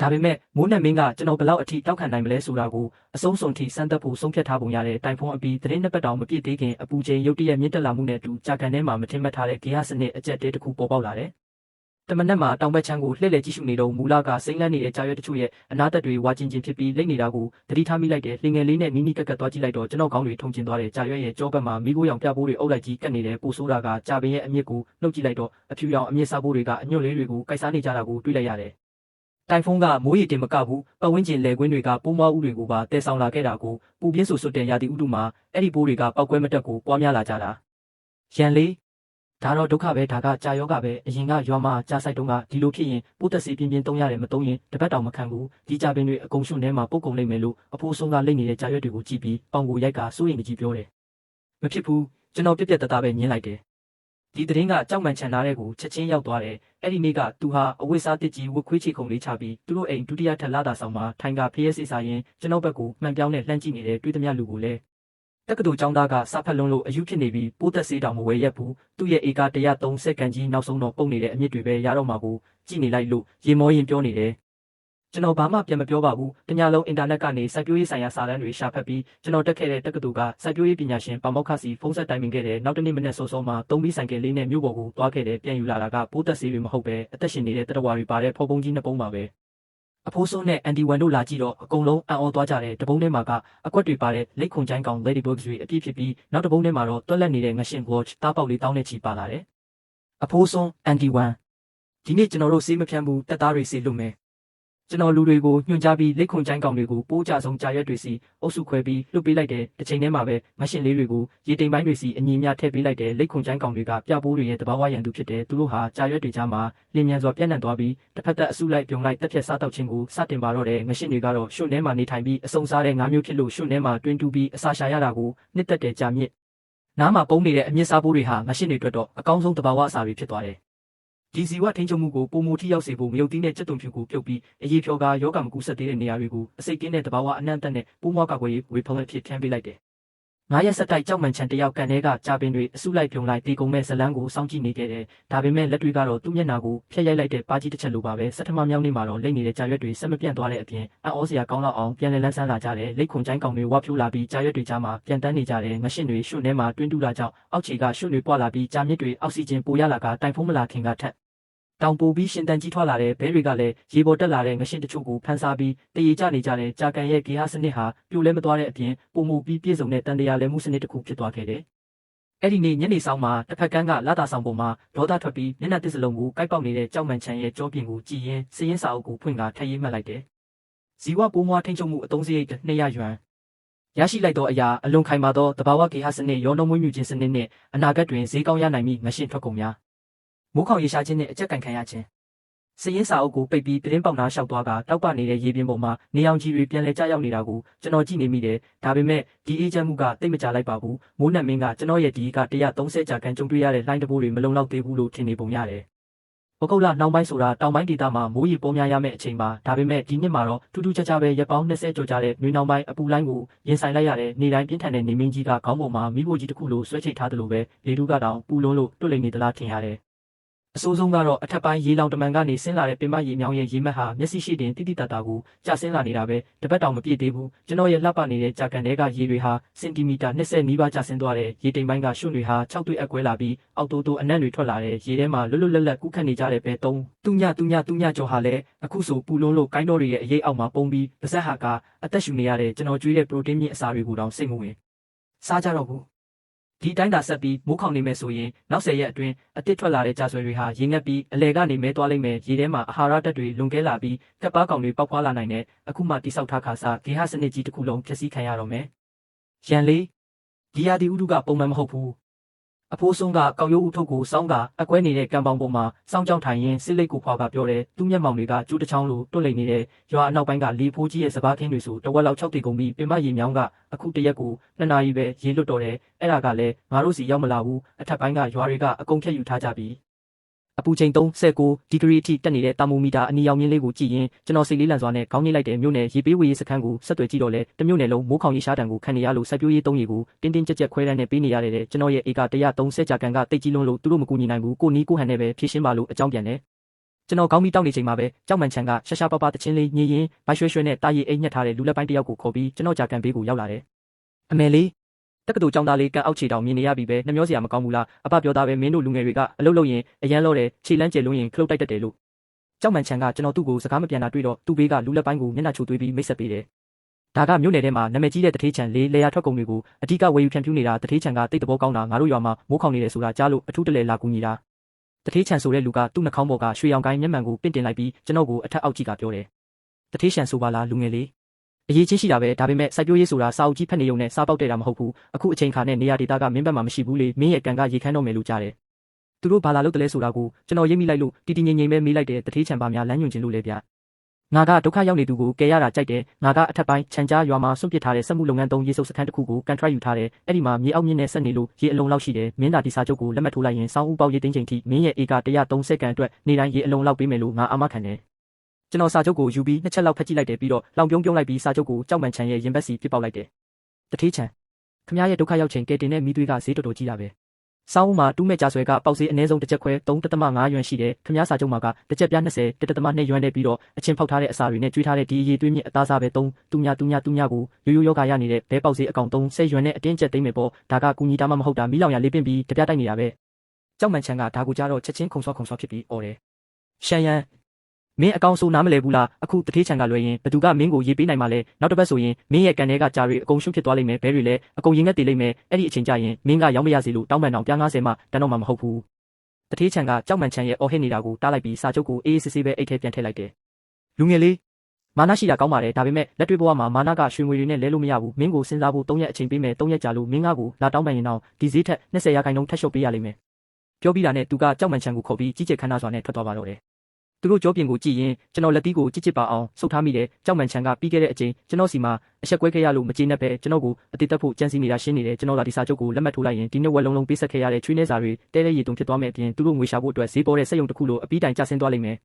ဒါပေမဲ့မိုးနက်မင်းကကျွန်တော်ဘလောက်အထိတောက်ခံနိုင်မလဲဆိုတာကိုအဆုံးစွန်ထိစမ်းသပ်ဖို့ဆုံးဖြတ်ထားပုံရတဲ့တိုင်ဖုန်းအပြီးသတင်းနှစ်ပတ်တောင်မပြည့်သေးခင်အပူချိန်ရုတ်တရက်မြင့်တက်လာမှုနဲ့အတူကြာကန်ထဲမှာမထင်မှတ်ထားတဲ့ဂေဟစနစ်အကျက်တဲတစ်ခုပေါ်ပေါက်လာတယ်။တမနက်မှာတောင်ဘက်ချမ်းကိုလှည့်လည်ကြည့်ရှုနေတော့မူလကစိမ့်လန်းနေတဲ့ကြာရွက်တချို့ရဲ့အနားတက်တွေဝါကျင်ဖြစ်ပြီးလိမ့်နေတာကိုသတိထားမိလိုက်တဲ့လှငယ်လေးနဲ့နီးနီးကက်ကက်သွားကြည့်လိုက်တော့ကျွန်တော်ခေါင်းတွေထုံကျင်သွားတဲ့ကြာရွက်ရဲ့ကြောဘက်မှာမိခိုးရောင်ပြပိုးတွေအုပ်လိုက်ကြီးကက်နေတဲ့ပိုဆိုးတာကကြာပင်ရဲ့အမြင့်ကိုနှုတ်ကြည့်လိုက်တော့အဖြူရောင်အမြင့်စားပိုးတွေကအညွန့်လေးတွေကိုကိုက်စားနေကြတာကိုတွေ့လိုက်ရတယ်။တိုင်ဖုန်းကမိုးရီတင်မကဘူးပတ်ဝန်းကျင်လေကွင်းတွေကပိုးမွားဥတွေကိုပါတဲဆောင်လာခဲ့တာကိုပူပြင်းဆူဆွတ်တဲ့ရာသီဥတုမှာအဲ့ဒီပိုးတွေကပောက်ကွဲမတက်ကိုပွားများလာကြတာ။ရန်လေးဒါတော့ဒုက္ခပဲဒါကကြာယောဂပဲအရင်ကရွာမှာကြာဆိုင်တုန်းကဒီလိုဖြစ်ရင်ပိုးသက်စီပြင်းပြင်းသုံးရတယ်မသုံးရင်တပတ်တောင်မခံဘူးဒီကြာပင်တွေအကုန်ရှုံထဲမှာပုတ်ကုန်လိမ့်မယ်လို့အဖိုးဆုံးကလိမ့်နေတဲ့ကြာရွက်တွေကိုကြည့်ပြီးပေါင်ကိုရိုက်ကစိုးရိမ်ကြီးပြောတယ်မဖြစ်ဘူးကျွန်တော်ပြက်ပြက်တသားပဲညင်းလိုက်တယ်ဒီသတင်းကကြောက်မှန်ချန်ထားတဲ့ကိုချက်ချင်းရောက်သွားတယ်အဲ့ဒီနေ့ကသူဟာအဝိစားတစ်ကြီးဝက်ခွေးချီခုံလေးချပြီးသူတို့အိမ်ဒုတိယထပ်လာတာဆောင်မှာထိုင်ကဖျဲစစ်စားရင်ကျွန်တော်ဘက်ကိုမှန်ပြောင်းနဲ့လှမ်းကြည့်နေတဲ့တွေးသမျှလူကိုလည်းတက္ကသိုလ်ကျောင်းသားကစာဖတ်လွန်းလို့အယူဖြစ်နေပြီးပိုးသက်စေးတောင်မဝယ်ရက်ဘူးသူ့ရဲ့ဧက130ကန်ကြီးနောက်ဆုံးတော့ပုံနေတဲ့အမြင့်တွေပဲရတော့မှာကိုကြည့်နေလိုက်လို့ရေမောရင်ပြောနေတယ်ကျွန်တော်ဘာမှပြန်မပြောပါဘူးတညလုံးအင်တာနက်ကနေစိုက်ပျိုးရေးဆိုင်ရာစာတမ်းတွေရှာဖတ်ပြီးကျွန်တော်တက်ခဲ့တဲ့တက္ကသိုလ်ကစိုက်ပျိုးရေးပညာရှင်ပါမောက္ခစီဖုန်းဆက်တိုင်ပင်ခဲ့တဲ့နောက်တနေ့မနေ့စောစောမှာသုံးပြီးဆိုင်ကယ်လေးနဲ့မြို့ပေါ်ကိုသွားခဲ့တဲ့ပြန်ယူလာတာကပိုးသက်စေးတွေမဟုတ်ပဲအသက်ရှင်နေတဲ့တရဝါတွေပါတဲ့ဖော်ပုံကြီးနှစ်ပုံပါပဲအဖိုးစိုးနဲ့အန်ဒီဝန်တို့လာကြည့်တော့အကုန်လုံးအံ့ဩသွားကြတယ်တပုံးထဲမှာကအကွက်တွေပါတဲ့လိတ်ခွန်ချိုင်းကောင် Ladybugs တွေအပြည့်ဖြစ်ပြီးနောက်တပုံးထဲမှာတော့တွက်လက်နေတဲ့ငရှင် watch တားပေါက်လေးတောင်းနဲ့ချီပါလာတယ်အဖိုးစိုးအန်ဒီဝန်ဒီနေ့ကျွန်တော်တို့စေးမဖြန်းဘူးတက်သားတွေစေလွတ်မယ်ကျွန်တော်လူတွေကိုညွှန်ကြားပြီးလိတ်ခွန်ချိုင်းကောင်တွေကိုပိုးကြဆုံးကြာရက်တွေစီအုပ်စုခွဲပြီးလွတ်ပေးလိုက်တဲ့တစ်ချိန်တည်းမှာပဲငရှင်လေးတွေကိုရေတိမ်ပိုင်းတွေစီအညီများထည့်ပေးလိုက်တဲ့လိတ်ခွန်ချိုင်းကောင်တွေကပြပိုးတွေရဲ့တဘာဝရန်သူဖြစ်တဲ့သူတို့ဟာကြာရက်တွေကြားမှာလင်းမြန်စွာပြန့်နှံ့သွားပြီးတစ်ဖက်သက်အစုလိုက်ပြုံလိုက်တက်ဖြတ်စားတောက်ခြင်းကိုစတင်ပါတော့တဲ့ငရှင်တွေကတော့ရွှွန့်ထဲမှာနေထိုင်ပြီးအစုံစားတဲ့ငါးမျိုးဖြစ်လို့ရွှွန့်ထဲမှာတွင်းတူးပြီးအစာရှာရတာကိုနှစ်သက်တဲ့ကြာမြင့်နားမှာပုံနေတဲ့အမြင့်စားပိုးတွေဟာငရှင်တွေအတွက်တော့အကောင်းဆုံးတဘာဝအစာတွေဖြစ်သွားတယ်ဒီစီဝထိန်ချုံမှုကိုပုံမူထိရောက်စေဖို့မယုတ်သီးနဲ့စက်တုံဖြူကိုပြုတ်ပြီးအရေးဖြောကယောဂမကူဆက်သေးတဲ့နေရာတွေကိုအစိတ်ကင်းတဲ့တဘာဝအနှံ့တက်နဲ့ပိုးမွားကောက်ွယ်ရေးဝေဖလဖြစ်ထမ်းပေးလိုက်တယ်။9ရက်ဆက်တိုက်ကြောက်မှန်ချန်တယောက်ကန်ထဲကကြာပင်တွေအစုလိုက်ပြုံလိုက်တေကုံမဲ့ဇလန်းကိုစောင့်ကြည့်နေခဲ့တယ်။ဒါပေမဲ့လက်တွေကတော့သူ့မျက်နှာကိုဖျက်ရိုက်လိုက်တဲ့ပါကြီးတစ်ချက်လိုပါပဲ။စက်ထမမြောင်းနေမှာတော့လိမ့်နေတဲ့ကြာရွက်တွေဆက်မပြန့်သွားတဲ့အပြင်အံ့ဩစရာကောင်းလောက်အောင်ပြန်လည်လန်းဆန်းလာကြတယ်။လိတ်ခွန်ချိုင်းကောင်တွေဝါဖြိုးလာပြီးကြာရွက်တွေကြားမှာပြန်တန်းနေကြတယ်။ငရှင်တွေရွှွန့်ထဲမှာတွင်းတူးတာကြောင့်အောက်ခြေကရွှွန့်တွေပွာလာပြီးကြာမြစ်တွေအောက်ဆီဂျင်ပိုရလာကတိုင်ဖုံးမလာခင်ကထက်တောင်ပိုပြီးရှင်တန်ကြီးထွားလာတဲ့ဘဲတွေကလည်းရေပေါ်တက်လာတဲ့ငရှင်တချို့ကိုဖန်ဆာပြီးတရေကျနေကြတဲ့ကြာကန်ရဲ့ဂေဟစနစ်ဟာပြိုလဲမသွားတဲ့အပြင်ပုံမူပြီးပြည့်စုံတဲ့တန်တရားလဲမှုစနစ်တစ်ခုဖြစ်သွားခဲ့တယ်။အဲ့ဒီနေ့ညနေဆောင်မှာတစ်ဖက်ကန်းကလာတာဆောင်ပေါ်မှာဒေါသထွက်ပြီးမျက်နှာတစ်စလုံးကိုကိုက်ပေါက်နေတဲ့ကြောက်မှန်ချန်ရဲ့ကြောပြင်ကိုကြည်ရင်စည်ရင်စာအုပ်ကိုဖွင့်ကထည့်ရေးမှတ်လိုက်တယ်။ဇီဝပိုးမွားထိန်ချုံမှုအသုံးစရိတ်200 ယွမ်ရရှိလိုက်သောအရာအလွန်ခိုင်မာသောတဘာဝဂေဟစနစ်ရောနှောမွေးမြူခြင်းစနစ်နဲ့အနာဂတ်တွင်ဈေးကောင်းရနိုင်မည့်ငရှင်ထွက်ကုန်များမိုးခေါင်ရေရှားခြင်းနဲ့အကြက်ကန်ခံရခြင်းစည်ရင်စာအုပ်ကိုပိတ်ပြီးပြင်းပေါက်နားလျှောက်သွားကတောက်ပနေတဲ့ရေပြင်ပေါ်မှာနေအောင်ကြီးတွေပြန်လဲကျရောက်နေတာကိုကျွန်တော်ကြည့်နေမိတယ်ဒါပေမဲ့ဒီအေးချမ်းမှုကတိတ်မကြလိုက်ပါဘူးမိုးနက်မင်းကကျွန်တော်ရဲ့ဒီက130ကြာကန်ကြုံတွေ့ရတဲ့လှိုင်းတဘိုးတွေမလုံလောက်သေးဘူးလို့ထင်နေပုံရတယ်။ဩဂုတ်လနှောင်းပိုင်းဆိုတာတောင်ပိုင်းဒေသမှာမိုးရေပေါ်များရမယ့်အချိန်ပါဒါပေမဲ့ဒီနှစ်မှာတော့ထူးထူးခြားခြားပဲရက်ပေါင်း20ကျော်ကြာတဲ့နှွေးနှောင်းပိုင်းအပူလိုင်းကိုရင်ဆိုင်လိုက်ရတဲ့နေတိုင်းပြင်းထန်တဲ့နေမင်းကြီးကခေါင်းပေါ်မှာမိဖို့ကြီးတစ်ခုလိုဆွဲချိတ်ထားသလိုပဲလေတူးကတောင်ပူလုံးလို့တွတ်လိမ့်နေသလားထင်ရတယ်အဆိုးဆုံးကတော့အထက်ပိုင်းရေလောင်တမန်ကနေဆင်းလာတဲ့ပင်မရေမြောင်းရဲ့ရေမက်ဟာမျက်စိရှိတင်တိတိတတ်တာကိုကျဆင်းလာနေတာပဲတပတ်တောင်မပြည့်သေးဘူးကျွန်တော်ရဲ့လှပနေတဲ့ကြာကန်တွေကရေတွေဟာစင်တီမီတာ20နီးပါးကျဆင်းသွားတဲ့ရေတိမ်ပိုင်းကရွှွန့်တွေဟာ6တွေ့အကွဲလာပြီးအောက်တိုးတိုးအနံ့တွေထွက်လာတဲ့ရေထဲမှာလွတ်လွတ်လပ်လပ်ကူးခတ်နေကြတဲ့ပဲတုံးတူညကျော်ဟာလည်းအခုဆိုပူလုံးလို့ကိုင်းတော်တွေရဲ့အရေးအောက်မှာပုံပြီးပါဇက်ဟာကအသက်ရှူနေရတဲ့ကျွန်တော်ကျွေးတဲ့ပရိုတင်းမြင့်အစာတွေကိုတောင်စိတ်မဝင်စားကြတော့ဘူးဒီတိုင်းသာဆက်ပြီးမိုးခေါင်နေမယ်ဆိုရင်နောက်10ရက်အတွင်းအတစ်ထွက်လာတဲ့ကြာဆွဲတွေဟာရေငတ်ပြီးအလဲကနေမဲသွားလိမ့်မယ်ရေထဲမှာအာဟာရဓာတ်တွေလွန်ကဲလာပြီးကပ်ပါကောင်တွေပေါက်ဖွာလာနိုင်တဲ့အခုမှတိဆောက်ထားခါစားဂေဟစနစ်ကြီးတစ်ခုလုံးဖျက်ဆီးခံရတော့မယ်ရန်လေးဒီယာဒီဥတုကပုံမှန်မဟုတ်ဘူးအဖိုးဆုံးကကောက်ရိုးဥထုတ်ကိုစောင်းကအကွဲနေတဲ့ကံပေါင်ပေါ်မှာစောင်းကြောင်ထိုင်ရင်စစ်လိတ်ကိုဖွာကပြောတယ်သူ့မျက်မှောင်တွေကကျိုးတစ်ချောင်းလိုတွတ်လိမ့်နေတဲ့ရွာအနောက်ပိုင်းကလေဖိုးကြီးရဲ့စပားခင်းတွေဆိုတဝက်လောက်6တေကုန်ပြီးပင်မရေမြောင်းကအခုတရက်ကို2နာရီပဲရေလွတ်တော်တယ်အဲ့ဒါကလည်းငါတို့စီရောက်မလာဘူးအထက်ပိုင်းကရွာတွေကအကုန်ဖြတ်ယူထားကြပြီအပူချိန်39ဒီဂရီအထိတက်နေတဲ့တာမိုမီတာအနီရောင်မြင်းလေးကိုကြည့်ရင်ကျွန်တော်စိတ်လေးလန့်စွာနဲ့ခေါင်းညှိလိုက်တဲ့မြို့နယ်ရေပေးဝေးရေးစခန်းကိုဆက်သွယ်ကြည့်တော့လေတမြို့နယ်လုံးမိုးခေါင်ရေရှားတံကိုခံနေရလို့စိုက်ပျိုးရေးသုံးရေကိုတင်းတင်းကြပ်ကြပ်ခွဲတန်းနဲ့ပေးနေရတဲ့ကျွန်တော်ရဲ့ဧက130ကြာကန်ကတိတ်ကြီးလုံးလို့သူတို့မကူညီနိုင်ဘူးကိုနီးကိုဟန်နဲ့ပဲဖြည့်ရှင်းပါလို့အကြောင်းပြန်တယ် ကျွန်တော်ကောင်းပြီးတောက်နေချိန်မှာပဲကြောက်မှန်ချန်ကရှာရှာပါပါတချင်းလေးညင်ရင်ဘိုက်ရွှဲရွှဲနဲ့တာရည်အိတ်ညက်ထားတဲ့လူလက်ပိုင်းတစ်ယောက်ကိုခေါ်ပြီးကျွန်တော်ကြာကန်ဘေးကိုရောက်လာတယ်အမေလေးတက္ကသိုလ်ကျောင်းသားလေးကန်အောက်ခြေတောင်မြင်နေရပြီပဲနှမျောစရာမကောင်းဘူးလားအဖပြောသားပဲမင်းတို့လူငယ်တွေကအလုပ်လုပ်ရင်အရန်လို့တယ်ခြေလန်းကျဲလုံးရင်ခလုတ်တိုက်တတ်တယ်လို့ကြောက်မှန်ချန်ကကျွန်တော်သူ့ကိုစကားမပြန်တာတွေ့တော့သူ့ဘေးကလူလက်ပိုင်းကိုမျက်နှာချိုသွေးပြီးမိတ်ဆက်ပေးတယ်ဒါကမြို့နယ်ထဲမှာနာမည်ကြီးတဲ့တထေးချန်လေးလေယာထွက်ကုန်တွေကိုအဓိကဝယ်ယူဖြန့်ဖြူးနေတာတထေးချန်ကတိတ်တဘောကောင်းတာငါတို့ရွာမှာမိုးခေါင်နေတယ်ဆိုတာကြားလို့အထူးတလဲလာကူညီတာတထေးချန်ဆိုတဲ့လူကသူ့နှာခေါင်းပေါ်ကရွှေရောင်ကိုင်းမျက်မှန်ကိုပင့်တင်လိုက်ပြီးကျွန်တော်ကိုအထက်အောက်ကြည့်ကပြောတယ်တထေးချန်ဆိုပါလားလူငယ်လေးအရေးချင်းရှိတာပဲဒါပေမဲ့စိုက်ပျိုးရေးဆိုတာစာအုပ်ကြီးဖတ်နေုံနဲ့စားပေါက်တဲ့တာမဟုတ်ဘူးအခုအချိန်ခါနဲ့နေရာဒေသကမင်းဘက်မှာမရှိဘူးလေမင်းရဲ့ကန်ကရေခမ်းတော့မယ်လို့ကြားတယ်သူတို့ဘာလာလို့တလဲဆိုတာကိုကျွန်တော်ရိပ်မိလိုက်လို့တီတီငိမ့်ငိမ့်ပဲမေးလိုက်တယ်တထေးချန်ပါများလမ်းညွှန်ခြင်းလို့လေဗျငါကဒုက္ခရောက်နေသူကိုကယ်ရတာကြိုက်တယ်ငါကအထက်ပိုင်းခြံကြားရွာမှာစွန့်ပစ်ထားတဲ့စက်မှုလုပ်ငန်းသုံးရေစုပ်စခန်းတစ်ခုကိုကန်ထရိုက်ယူထားတယ်အဲ့ဒီမှာမြေအောက်မြင့်နဲ့ဆက်နေလို့ရေအလုံးလောက်ရှိတယ်မင်းသာဒီစာချုပ်ကိုလက်မှတ်ထိုးလိုက်ရင်စောင်းဥပေါရေသိန်းချိန်ထိမင်းရဲ့ဧက130ကန်အတွက်နေတိုင်းရေအလုံးလောက်ပေးမယ်လို့ငါအာမခံတယ်ကျွန်တော်စာချုပ်ကိုယူပြီးနှစ်ချက်လောက်ဖတ်ကြည့်လိုက်တယ်ပြီးတော့လောင်ပြုံးလိုက်ပြီးစာချုပ်ကိုကြောက်မှန်ချန်ရဲ့ရင်ဘတ်စီပြစ်ပေါက်လိုက်တယ်တထေးချန်ခမရဲ့ဒုက္ခရောက်ချိန်ကဲတင်တဲ့မိသွေးကဈေးတော်တော်ကြီးတာပဲစောင်းဦးမှာတူးမဲ့ကြဆွဲကပေါက်ဈေးအနည်းဆုံးတစ်ချက်ခွဲ3.5ရွမ်ရှိတယ်ခမစာချုပ်မှာကတစ်ချက်ပြား20 1.2ရွမ်နဲ့ပြီးတော့အချင်းဖောက်ထားတဲ့အစာတွေနဲ့ကျွေးထားတဲ့ဒီအရေးသွေးမြင့်အသားစားပဲ3တူညာကိုရိုးရိုးယောဂါရနေတဲ့ဘဲပေါက်ဈေးအကောင်30ရွမ်နဲ့အတင်းကျပ်သိမ့်မယ်ပေါ့ဒါကကူညီတာမှမဟုတ်တာမီးလောင်ရလေးပင့်ပြီးတပြားတိုက်နေတာပဲကြောက်မှန်ချန်ကဒါကိုကြားတော့ချက်ချင်းခုံဆော့ဖြစ်ပြီးអော်တယ်ရှန်ရန်မင်းအကောင်ဆိုနားမလဲဘူးလားအခုတထေးချန်ကလွယ်ရင်ဘသူကမင်းကိုရေးပေးနိုင်မှလဲနောက်တစ်ပတ်ဆိုရင်မင်းရဲ့ကန်ထဲကကြားတွေအကုန်ရှုံးဖြစ်သွားလိမ့်မယ်ဘဲတွေလည်းအကုန်ရင်ငက်တည်လိမ့်မယ်အဲ့ဒီအချိန်ကျရင်မင်းကရောက်မရစေလို့တောင်းပန်အောင်ပြား90မှတန်းတော့မှမဟုတ်ဘူးတထေးချန်ကကြောက်မှန်ချန်ရဲ့အော်ဟစ်နေတာကိုတားလိုက်ပြီးစာချုပ်ကိုအေးအေးဆေးဆေးပဲအိတ်ထဲပြန်ထည့်လိုက်တယ်လူငယ်လေးမာနရှိတာကောင်းပါတယ်ဒါပေမဲ့လက်တွေ့ဘဝမှာမာနကရွှေငွေတွေနဲ့လဲလို့မရဘူးမင်းကိုစဉ်းစားဖို့3ရက်အချိန်ပေးမယ်3ရက်ကြာလို့မင်းကကိုလာတောင်းပန်ရင်တော့ဒီဈေးထက်20%ထပ်လျှော့ပေးရလိမ့်မယ်ပြောပြီးတာနဲ့သူကကြောက်မှန်ချန်ကိုခေါ်ပြီးကြီးကျယ်ခမ်းနားစွာနဲ့ထွက်သွားပါတော့တယ်သူတို့ကြောပြင်ကိုကြည့်ရင်ကျွန်တော်လက်သီးကိုကြစ်ပါအောင်ဆုပ်ထားမိတယ်ကြောက်မှန်ချန်ကပြီးခဲ့တဲ့အချိန်ကျွန်တော်စီမှာအဆက်ကွဲခဲ့ရလို့မကျေနပ်ပဲကျွန်တော်ကိုအတိတ်တက်ဖို့ကြံစည်နေတာရှင်းနေတယ်ကျွန်တော်လာဒီစာချုပ်ကိုလက်မှတ်ထိုးလိုက်ရင်ဒီနှစ်ဝက်လုံးပေးဆက်ခဲ့ရတဲ့ချွေးနှဲစာတွေတဲတဲရီတုံဖြစ်သွားမယ်အပြင်သူတို့ငွေရှာဖို့အတွက်ဈေးပေါ်တဲ့စက်ရုံတစ်ခုလိုအပီးတိုင်ကျဆင်းသွားလိမ့်မယ်